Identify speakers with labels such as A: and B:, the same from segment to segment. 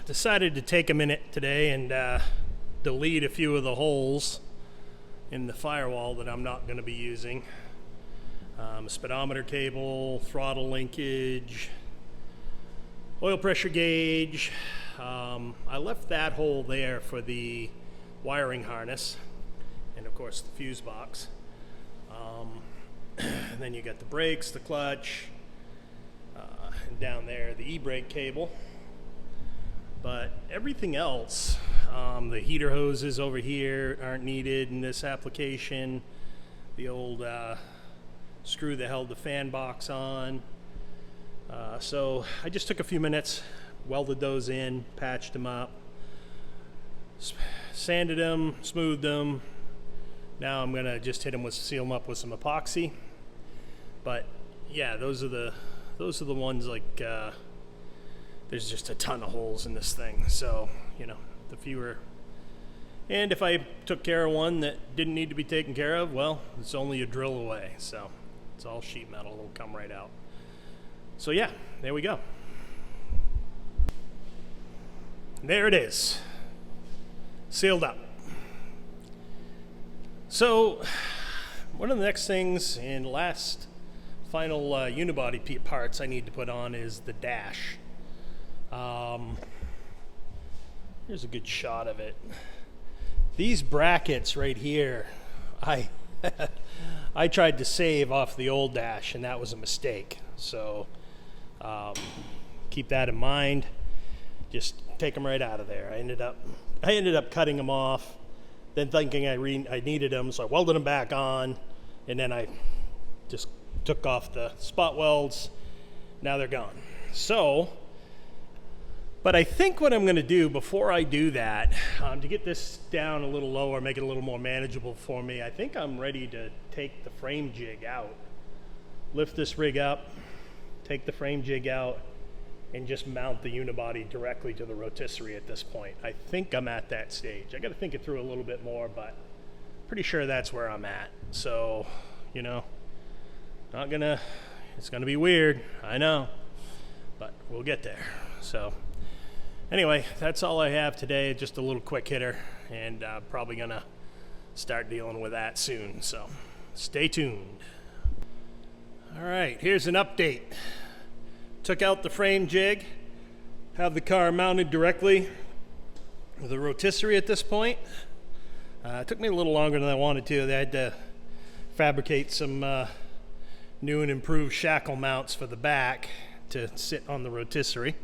A: decided to take a minute today and delete a few of the holes in the firewall that I'm not going to be using. A speedometer cable, throttle linkage, oil pressure gauge. I left that hole there for the wiring harness and of course the fuse box. And then you got the brakes, the clutch, and down there the e-brake cable. But everything else, the heater hoses over here aren't needed in this application. The old screw that held the fan box on. So I just took a few minutes, welded those in, patched them up, sanded them, smoothed them. Now I'm gonna just seal them up with some epoxy. But yeah, those are the ones like there's just a ton of holes in this thing. So the fewer. And if I took care of one that didn't need to be taken care of, well, it's only a drill away. So it's all sheet metal, it'll come right out. So yeah, there we go. There it is, sealed up. So one of the next things and last final unibody parts I need to put on is the dash. Here's a good shot of it. These brackets right here, I tried to save off the old dash and that was a mistake. So keep that in mind. Just take them right out of there. I ended up cutting them off, then thinking I needed them, so I welded them back on, and then I just took off the spot welds. Now they're gone. So, but I think what I'm going to do before I do that, to get this down a little lower, make it a little more manageable for me, I think I'm ready to take the frame jig out. Lift this rig up, take the frame jig out, and just mount the unibody directly to the rotisserie at this point. I think I'm at that stage. I got to think it through a little bit more, but pretty sure that's where I'm at. So, it's gonna be weird, I know, but we'll get there. So anyway, that's all I have today, just a little quick hitter, and probably gonna start dealing with that soon, so stay tuned. All right, here's an update. Took out the frame jig, have the car mounted directly with the rotisserie at this point. It took me a little longer than I wanted to. They had to fabricate some new and improved shackle mounts for the back to sit on the rotisserie.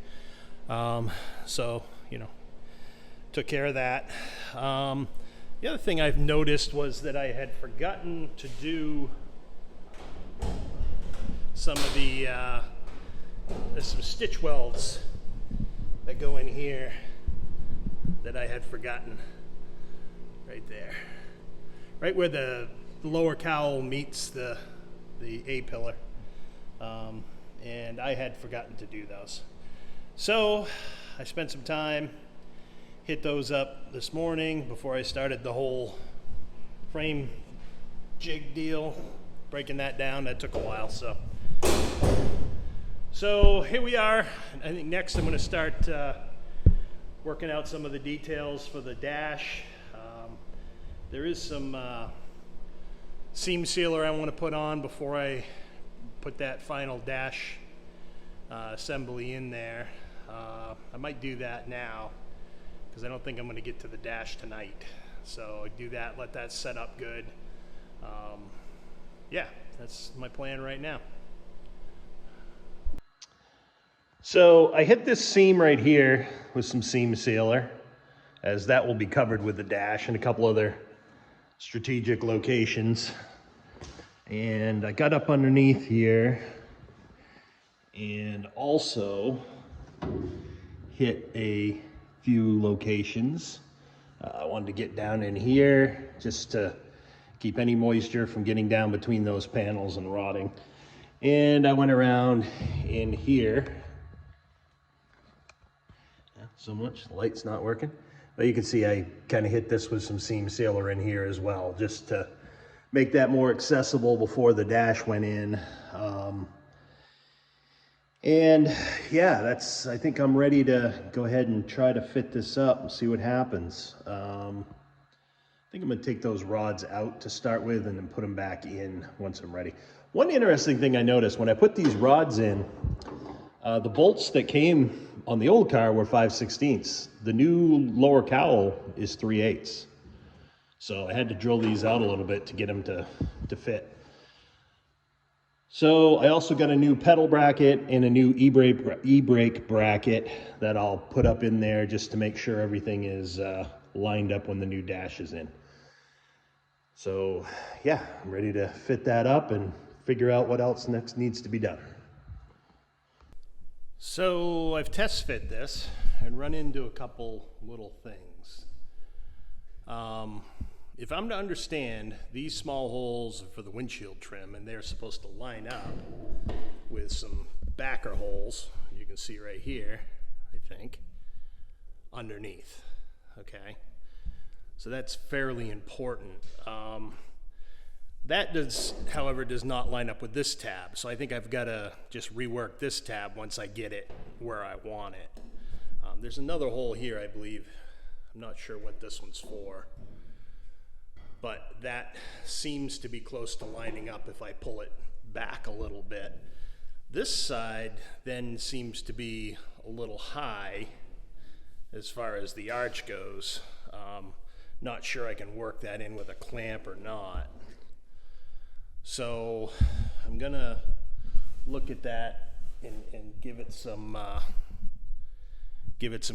A: So, took care of that. The other thing I've noticed was that I had forgotten to do some of the there's some stitch welds that go in here that I had forgotten right there. Right where the lower cowl meets the A-pillar. And I had forgotten to do those. So I spent some time, hit those up this morning before I started the whole frame jig deal, breaking that down. That took a while, So here we are. I think next I'm going to start working out some of the details for the dash. There is some seam sealer I want to put on before I put that final dash assembly in there. I might do that now because I don't think I'm going to get to the dash tonight. So I do that, let that set up good. Yeah, that's my plan right now. So I hit this seam right here with some seam sealer, as that will be covered with the dash and a couple other strategic locations. And I got up underneath here and also hit a few locations. I wanted to get down in here just to keep any moisture from getting down between those panels and rotting. And I went around in here. So much, the light's not working. But you can see I kind of hit this with some seam sealer in here as well, just to make that more accessible before the dash went in.
B: And yeah, I think I'm ready to go ahead and try to fit this up and see what happens. I think I'm gonna take those rods out to start with and then put them back in once I'm ready. One interesting thing I noticed when I put these rods in, the bolts that came on the old car were 5/16. The new lower cowl is 3/8. So I had to drill these out a little bit to get them to fit. So I also got a new pedal bracket and a new e-brake bracket that I'll put up in there just to make sure everything is lined up when the new dash is in. So yeah, I'm ready to fit that up and figure out what else next needs to be done.
A: So I've test fit this and run into a couple little things. If I'm to understand, these small holes are for the windshield trim and they're supposed to line up with some backer holes, you can see right here, I think, underneath, okay? So that's fairly important. That does, however, does not line up with this tab. So I think I've got to just rework this tab once I get it where I want it. There's another hole here, I believe. I'm not sure what this one's for, but that seems to be close to lining up if I pull it back a little bit. This side then seems to be a little high as far as the arch goes. Not sure I can work that in with a clamp or not. So I'm gonna look at that and give it some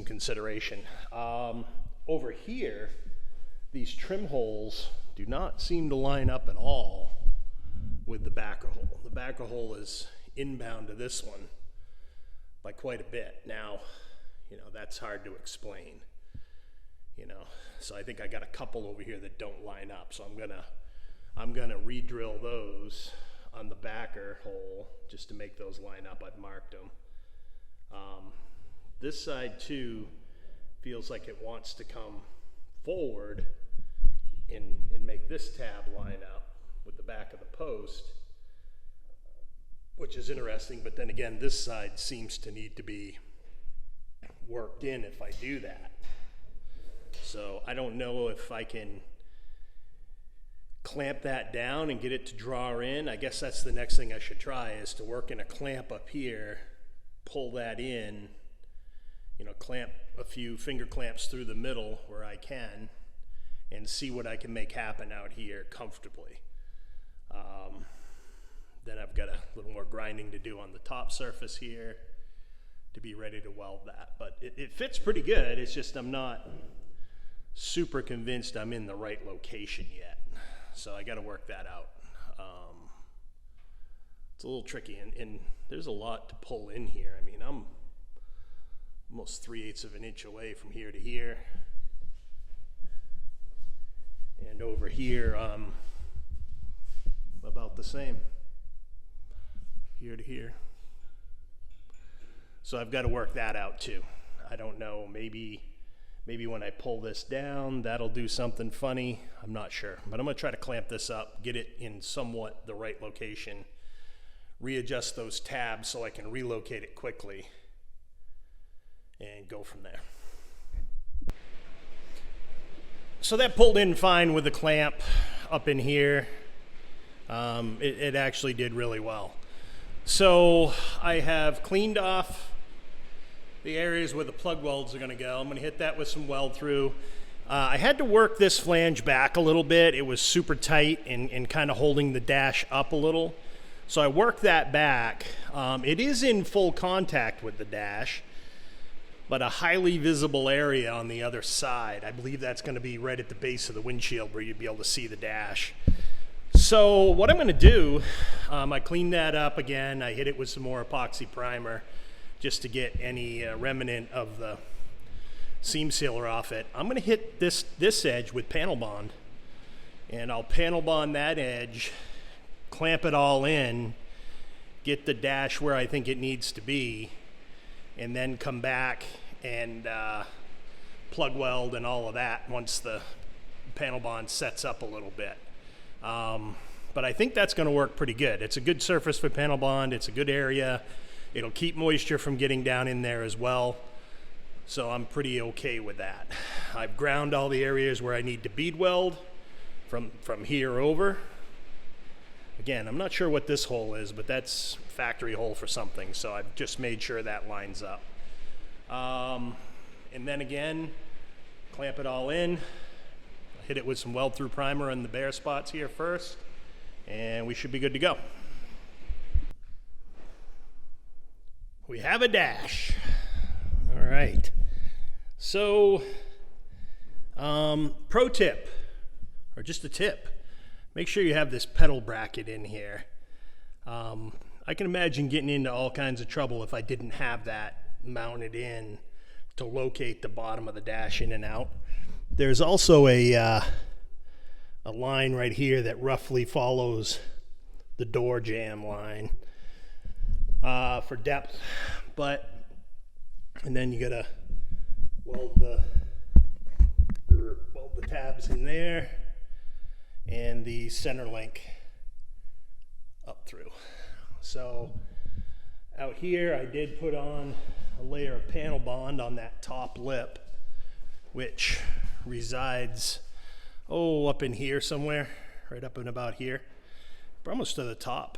A: consideration. Over here, these trim holes do not seem to line up at all with the backer hole. The backer hole is inbound to this one by quite a bit. Now, you know, that's hard to explain, you know. So I think I got a couple over here that don't line up. So I'm gonna re-drill those on the backer hole just to make those line up. I've marked them. This side too feels like it wants to come forward and make this tab line up with the back of the post, which is interesting, but then again, this side seems to need to be worked in if I do that. So I don't know if I can clamp that down and get it to draw in. I guess that's the next thing I should try, is to work in a clamp up here, pull that in, you know, clamp a few finger clamps through the middle where I can, and see what I can make happen out here comfortably. Then I've got a little more grinding to do on the top surface here to be ready to weld that. But it fits pretty good. It's just I'm not super convinced I'm in the right location yet. So I got to work that out. It's a little tricky, and there's a lot to pull in here. I mean, I'm almost 3/8 of an inch away from here to here. And over here, about the same, here to here. So I've got to work that out too. I don't know, maybe when I pull this down, that'll do something funny. I'm not sure, but I'm gonna try to clamp this up, get it in somewhat the right location, readjust those tabs so I can relocate it quickly, and go from there. So that pulled in fine with the clamp up in here. It actually did really well. So I have cleaned off the areas where the plug welds are going to go. I'm going to hit that with some weld through. I had to work this flange back a little bit. It was super tight and kind of holding the dash up a little. So I worked that back. It is in full contact with the dash, but a highly visible area on the other side. I believe that's going to be right at the base of the windshield where you'd be able to see the dash. So what I'm going to do, I cleaned that up again. I hit it with some more epoxy primer just to get any remnant of the seam sealer off it. I'm going to hit this edge with panel bond, and I'll panel bond that edge, clamp it all in, get the dash where I think it needs to be, and then come back and plug weld and all of that once the panel bond sets up a little bit. But I think that's going to work pretty good. It's a good surface for panel bond. It's a good area. It'll keep moisture from getting down in there as well. So I'm pretty okay with that. I've ground all the areas where I need to bead weld from here over. Again, I'm not sure what this hole is, but that's factory hole for something. So I've just made sure that lines up. And then again, clamp it all in. Hit it with some weld through primer in the bare spots here first, and we should be good to go. We have a dash. All right. So, pro tip, or just a tip, make sure you have this pedal bracket in here. I can imagine getting into all kinds of trouble if I didn't have that mounted in to locate the bottom of the dash in and out. There's also a line right here that roughly follows the door jamb line for depth, and then you gotta weld the tabs in there and the center link up through. So out here I did put on a layer of panel bond on that top lip, which resides up in here somewhere, right up and about here. We're almost to the top.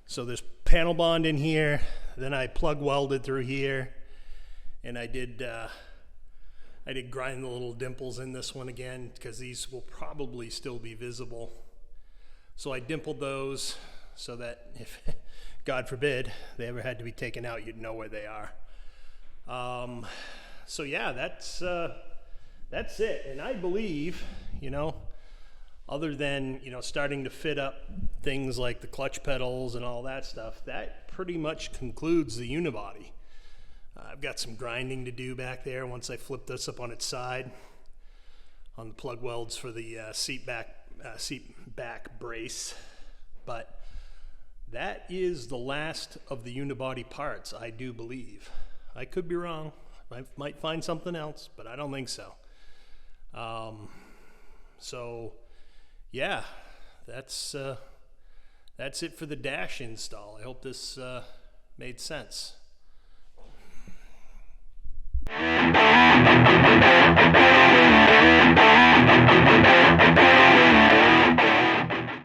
A: So there's panel bond in here, then I plug welded through here, and I did grind the little dimples in this one again because these will probably still be visible. So I dimpled those so that if God forbid they ever had to be taken out, you'd know where they are. So yeah, that's it. And I believe, other than, starting to fit up things like the clutch pedals and all that stuff, that pretty much concludes the unibody. I've got some grinding to do back there once I flip this up on its side on the plug welds for the seat back brace. But that is the last of the unibody parts, I do believe. I could be wrong. I might find something else, but I don't think so. So yeah, that's it for the dash install. I hope this made sense.